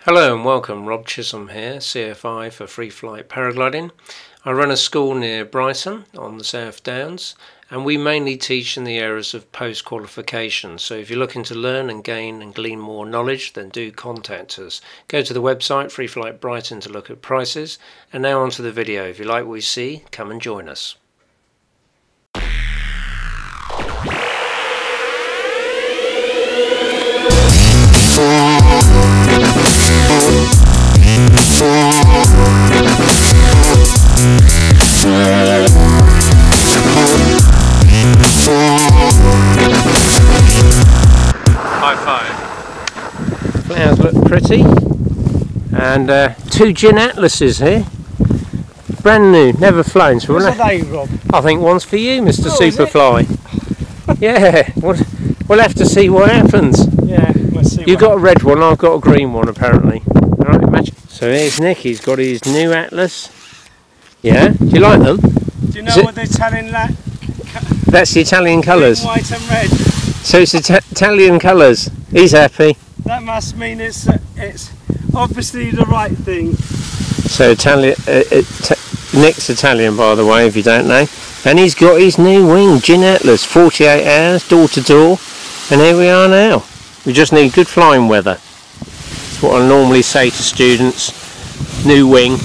Hello and welcome, Rob Chisholm here, CFI for Free Flight Paragliding. I run a school near Brighton on the South Downs, and we mainly teach in the areas of post-qualification. So if you're looking to learn and gain and glean more knowledge, then do contact us. Go to the website Free Flight Brighton to look at prices. And now onto the video. If you like what you see, come and join us. High five. Flowers look pretty, and two gin atlases here, brand new, never flown. So What's they, Rob? I think one's for you, Mr. Superfly. Yeah, we'll have to see what happens. Yeah, let's see. You've got a red one, I've got a green one apparently. All right, imagine. So here's Nick, he's got his new atlas. Yeah, do you like them? Do you know what the Italian That's the Italian colours. White and red. So it's Italian colours. He's happy. That must mean it's obviously the right thing. So Nick's Italian, by the way, if you don't know. And he's got his new wing, Gin Atlas, 48 hours, door to door. And here we are now. We just need good flying weather. That's what I normally say to students. New wing.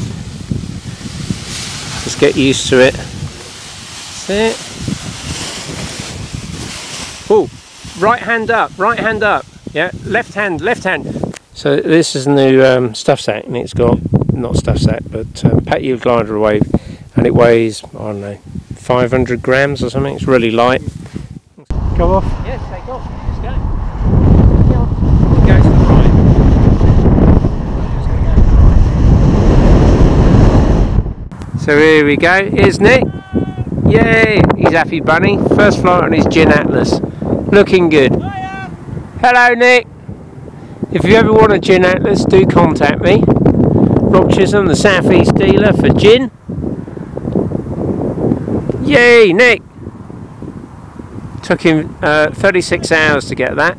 Just get used to it. That's it. Oh, right hand up, right hand up. Yeah, left hand, left hand. So this is the new stuff sack, and it's got, not stuff sack, but Pat Yield glider away, and it weighs, I don't know, 500 grams or something. It's really light. Go off? Yes, take off. Let's go. Go to the right. So here we go. Here's Nick. Yay! He's happy bunny. First flight on his Gin Atlas. Looking good. Hello, Nick. If you ever want a Gin Atlas, do contact me. Rob Chisholm, the South East dealer for gin. Yay, Nick! Took him 36 hours to get that.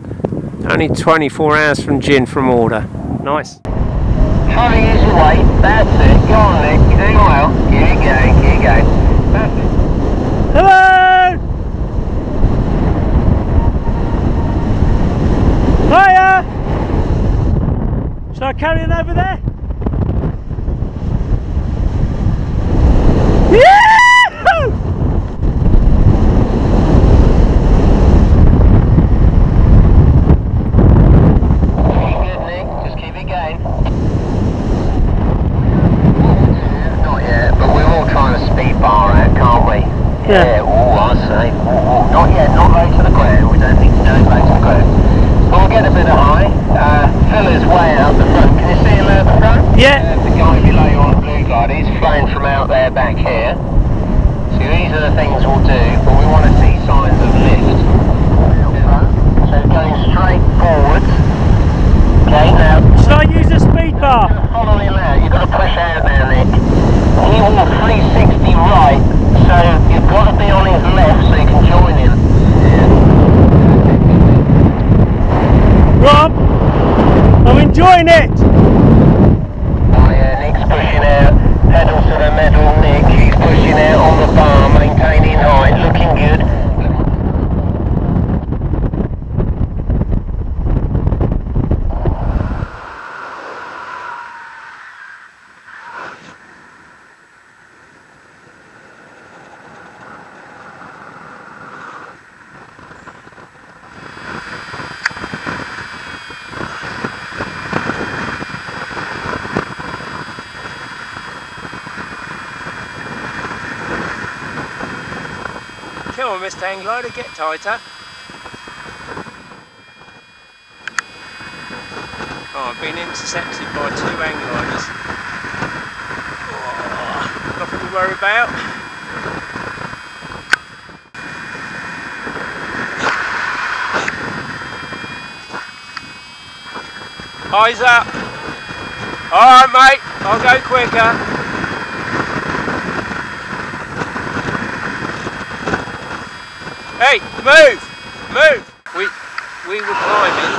Only 24 hours from gin from order. Nice. Trying to use your weight. That's it. Go on, Nick. You're doing well. Keep it going. Keep it going. That's it. Hello! Hiya! Shall I carry it over there? Yahoo! Good, Nick. Just keep it going. Not yet, but we're all trying to speed bar out, can't we? Yeah. Oh, I say. Oh, not yet, not low to the ground. We don't need to do it low to the ground. But we'll get a bit of high. Phil is way out the front. Can you see him out the front? Yeah. The guy below you on the blue glider, he's flying from out there back here. So these are the things we'll do, but we want to see signs of lift. So going straight forwards. Okay, now. Shall I use a speed bar? Follow him out. You've got to push out now, Nick. He will 360 right, so you've got to be on his left so you can join him. Rob, I'm enjoying it. Oh yeah, Nick's pushing out. Pedal to the metal, Nick. He's pushing out on the bar, maintaining height, looking good. Come on, Mr. Hang Glider, get tighter. Oh, I've been intercepted by two hang gliders. Oh, nothing to worry about. Eyes up. Alright, mate, I'll go quicker. Hey, move! Move! We were climbing,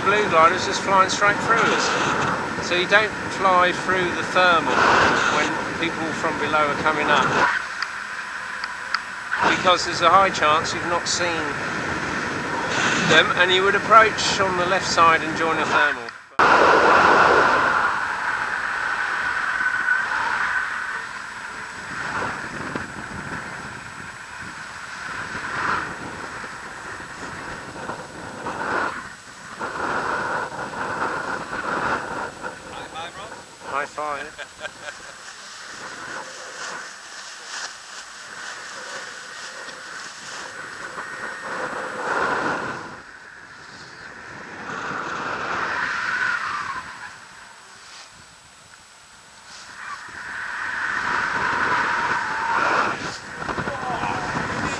blue glider's just flying straight through us. So you don't fly through the thermal when people from below are coming up, because there's a high chance you've not seen them, and you would approach on the left side and join a thermal. High five.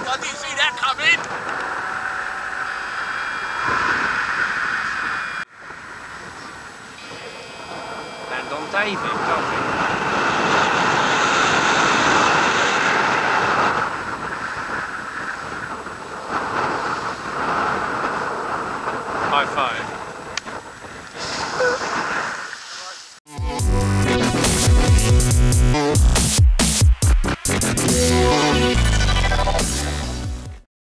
I didn't see that coming. And on David, can't we? High five.